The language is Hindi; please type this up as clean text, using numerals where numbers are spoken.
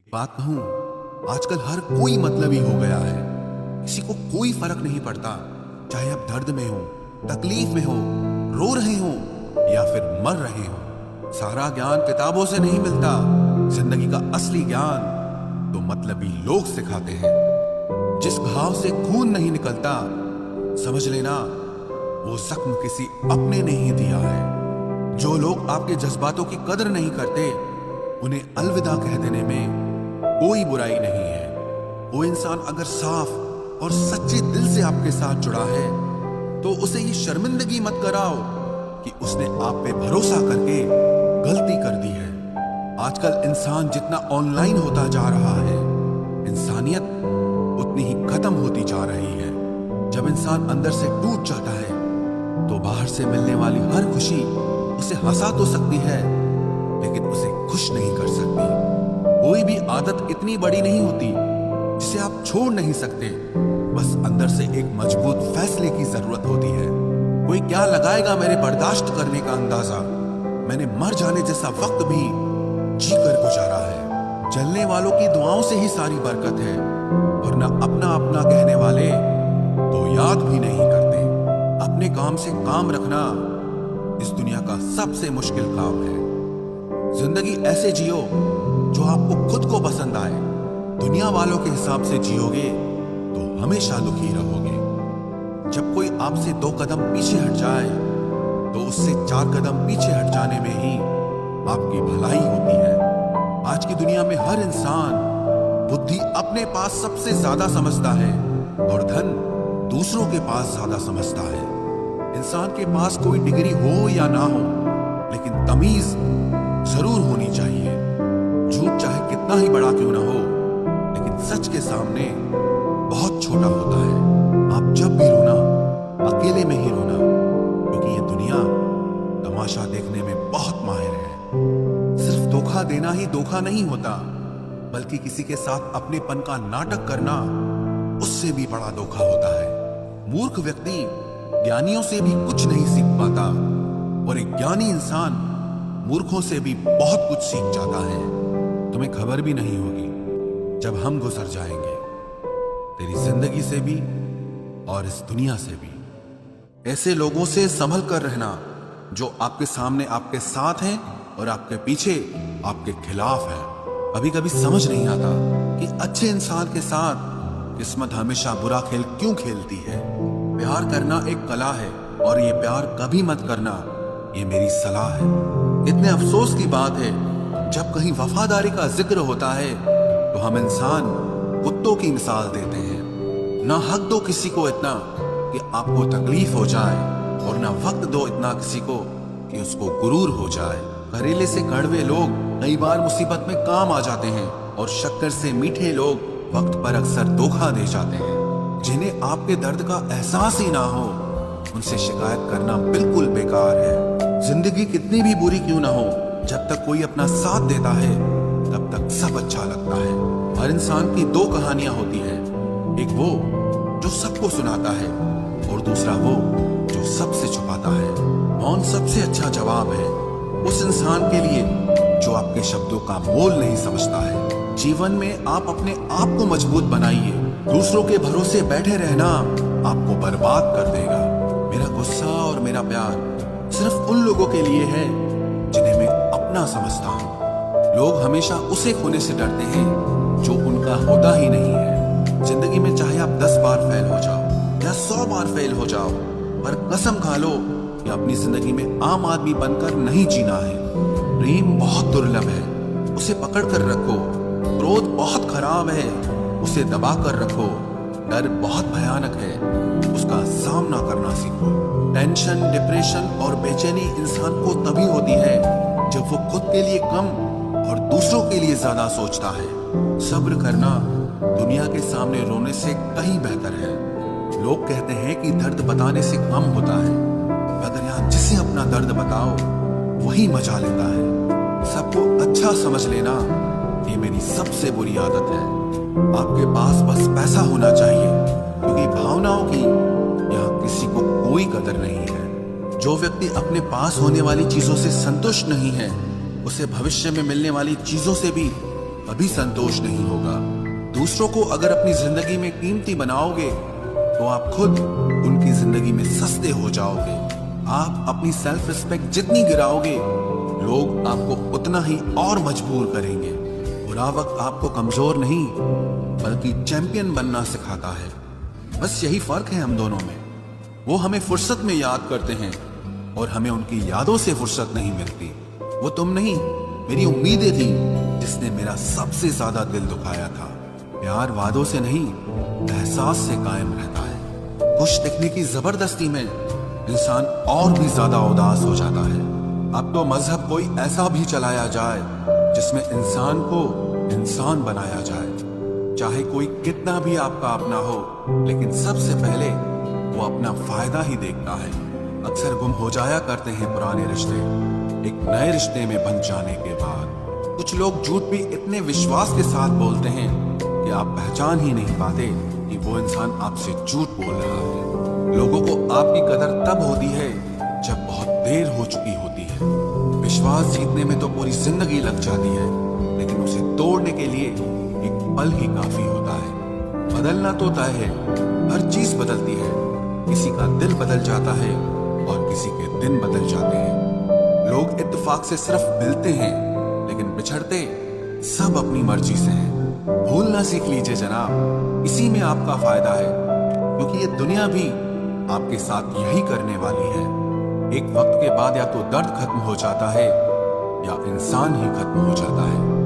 बात कहूं, आजकल हर कोई मतलबी हो गया है। किसी को कोई फर्क नहीं पड़ता, चाहे आप दर्द में हो, तकलीफ में हो, रो रहे हो या फिर मर रहे हो। सारा ज्ञान किताबों से नहीं मिलता। जिंदगी का असली ज्ञान तो मतलबी लोग सिखाते हैं। जिस घाव से खून नहीं निकलता, समझ लेना वो जख्म किसी अपने ने ही दिया है। जो लोग आपके जज्बातों की कदर नहीं करते, उन्हें अलविदा कह देने में कोई बुराई नहीं है। वो इंसान अगर साफ और सच्चे दिल से आपके साथ जुड़ा है, तो उसे ये शर्मिंदगी मत कराओ कि उसने आप पे भरोसा करके गलती कर दी है। आजकल इंसान जितना ऑनलाइन होता जा रहा है, इंसानियत उतनी ही खत्म होती जा रही है। जब इंसान अंदर से टूट जाता है, तो बाहर से मिलने वाली हर खुशी उसे हंसा तो सकती है, लेकिन उसे खुश नहीं कर सकती। कोई भी आदत इतनी बड़ी नहीं होती जिसे आप छोड़ नहीं सकते। बस अंदर से एक मजबूत फैसले की जरूरत होती है। कोई क्या लगाएगा मेरे बर्दाश्त करने का अंदाजा। मैंने मर जाने जैसा वक्त भी जी कर गुजारा है। चलने वालों की दुआओं से ही सारी बरकत है, वरना अपना अपना कहने वाले तो याद भी नहीं करते। अपने काम से काम रखना इस दुनिया का सबसे मुश्किल काम है। जिंदगी ऐसे जियो जो आपको खुद को पसंद आए। दुनिया वालों के हिसाब से जियोगे तो हमेशा दुखी रहोगे। जब कोई आपसे 2 कदम पीछे हट जाए, तो उससे 4 कदम पीछे हट जाने में ही आपकी भलाई होती है। आज की दुनिया में हर इंसान बुद्धि अपने पास सबसे ज्यादा समझता है और धन दूसरों के पास ज्यादा समझता है। इंसान के पास कोई डिग्री हो या ना हो, लेकिन तमीज जरूर होनी चाहिए। झूठ चाहे कितना ही बड़ा क्यों ना हो, लेकिन सच के सामने बहुत छोटा होता है। आप जब भी रोना, अकेले में ही रोना, क्योंकि ये दुनिया तमाशा देखने में बहुत माहिर है। सिर्फ धोखा देना ही धोखा नहीं होता, बल्कि किसी के साथ अपनेपन का नाटक करना उससे भी बड़ा धोखा होता है। मूर्ख व्यक्ति ज्ञानियों से भी कुछ नहीं सीख पाता, और एक ज्ञानी इंसान मूर्खों से भी बहुत कुछ सीख जाता है। तुम्हें खबर भी नहीं होगी जब हम गुजर जाएंगे, तेरी जिंदगी से भी और इस दुनिया से भी। ऐसे लोगों से संभल कर रहना जो आपके सामने आपके साथ हैं और आपके पीछे आपके खिलाफ है। कभी कभी समझ नहीं आता कि अच्छे इंसान के साथ किस्मत हमेशा बुरा खेल क्यों खेलती है। प्यार करना एक कला है, और ये प्यार कभी मत करना, ये मेरी सलाह है। इतने अफसोस की बात है, जब कहीं वफादारी का जिक्र होता है तो हम इंसान कुत्तों की मिसाल देते हैं। ना हक दो किसी को इतना कि आपको तकलीफ हो जाए, और ना वक्त दो इतना किसी को कि उसको गुरूर हो जाए। करेले से कड़वे लोग कई बार मुसीबत में काम आ जाते हैं, और शक्कर से मीठे लोग वक्त पर अक्सर धोखा दे जाते हैं। जिन्हें आपके दर्द का एहसास ही ना हो, उनसे शिकायत करना बिल्कुल बेकार है। जिंदगी कितनी भी बुरी क्यों ना हो, जब तक कोई अपना साथ देता है, तब तक सब अच्छा लगता है। हर इंसान की 2 कहानियां होती है, एक वो जो सबको सुनाता है, और दूसरा वो जो सबसे छुपाता है। कौन सबसे अच्छा जवाब है उस इंसान के लिए जो आपके शब्दों का मोल नहीं समझता है। जीवन में आप अपने आप को मजबूत बनाइए। दूसरों के भरोसे बैठे रहना आपको बर्बाद कर देगा। मेरा गुस्सा और मेरा प्यार सिर्फ उन लोगों के लिए है जिन्हें मैं अपना समझता हूँ। लोग हमेशा उसे खोने से डरते हैं जो उनका होता ही नहीं है। जिंदगी में चाहे आप 10 बार फेल हो जाओ या 100 बार फेल हो जाओ, पर कसम खा लो कि अपनी जिंदगी में आम आदमी बनकर नहीं जीना है। प्रेम बहुत दुर्लभ है, उसे पकड़ कर रखो। क्रोध बहुत खराब है, उसे दबा कर रखो। डर बहुत भयानक है, उसका सामना करना सीखो। टेंशन, डिप्रेशन और बेचैनी इंसान को तभी होती है जब वो खुद के लिए कम और दूसरों के लिए ज्यादा सोचता है। सब्र करना दुनिया के सामने रोने से कहीं बेहतर है। लोग कहते हैं कि दर्द बताने से कम होता है, मगर यहाँ जिसे अपना दर्द बताओ वही मजा लेता है। सबको अच्छा समझ लेना ये मेरी सबसे बुरी आदत है। आपके पास बस पैसा होना चाहिए, क्योंकि भावनाओं की यहाँ किसी को कोई कदर नहीं है। जो व्यक्ति अपने पास होने वाली चीजों से संतुष्ट नहीं है, उसे भविष्य में मिलने वाली चीजों से भी कभी संतोष नहीं होगा। दूसरों को अगर अपनी जिंदगी में कीमती बनाओगे तो आप खुद उनकी जिंदगी में सस्ते हो जाओगे। आप अपनी सेल्फ रिस्पेक्ट जितनी गिराओगे, लोग आपको उतना ही और मजबूर करेंगे। बुरा वक्त आपको कमजोर नहीं बल्कि चैंपियन बनना सिखाता है। बस यही फर्क है हम दोनों में। वो हमें फुर्सत में याद करते हैं और हमें उनकी यादों से फुर्सत नहीं मिलती। वो तुम नहीं, मेरी उम्मीदें थी जिसने मेरा सबसे ज्यादा दिल दुखाया था। प्यार वादों से नहीं, एहसास से कायम रहता है। खुश दिखने की जबरदस्ती में इंसान और भी ज्यादा उदास हो जाता है। अब तो मजहब कोई ऐसा भी चलाया जाए जिसमें इंसान को इंसान बनाया जाए। चाहे कोई कितना भी आपका अपना हो, लेकिन सबसे पहले वो अपना फायदा ही देखता है। अक्सर गुम हो जाया करते हैं पुराने रिश्ते एक नए रिश्ते में बन जाने के बाद। कुछ लोग झूठ भी इतने विश्वास के साथ बोलते हैं कि आप पहचान ही नहीं पाते कि वो इंसान आपसे झूठ बोल रहा है। लोगों को आपकी कदर तब होती है जब बहुत देर हो चुकी होती है। विश्वास जीतने में तो पूरी जिंदगी लग जाती है, लेकिन उसे तोड़ने के लिए एक पल ही काफी होता है। बदलना तो तय है, हर चीज बदलती है। किसी का दिल बदल जाता है और किसी के दिन बदल जाते हैं। लोग इत्तेफाक से सिर्फ मिलते हैं, लेकिन बिछड़ते सब अपनी मर्जी से हैं। भूलना सीख लीजिए जनाब, इसी में आपका फायदा है, क्योंकि ये दुनिया भी आपके साथ यही करने वाली है। एक वक्त के बाद या तो दर्द खत्म हो जाता है या इंसान ही खत्म हो जाता है।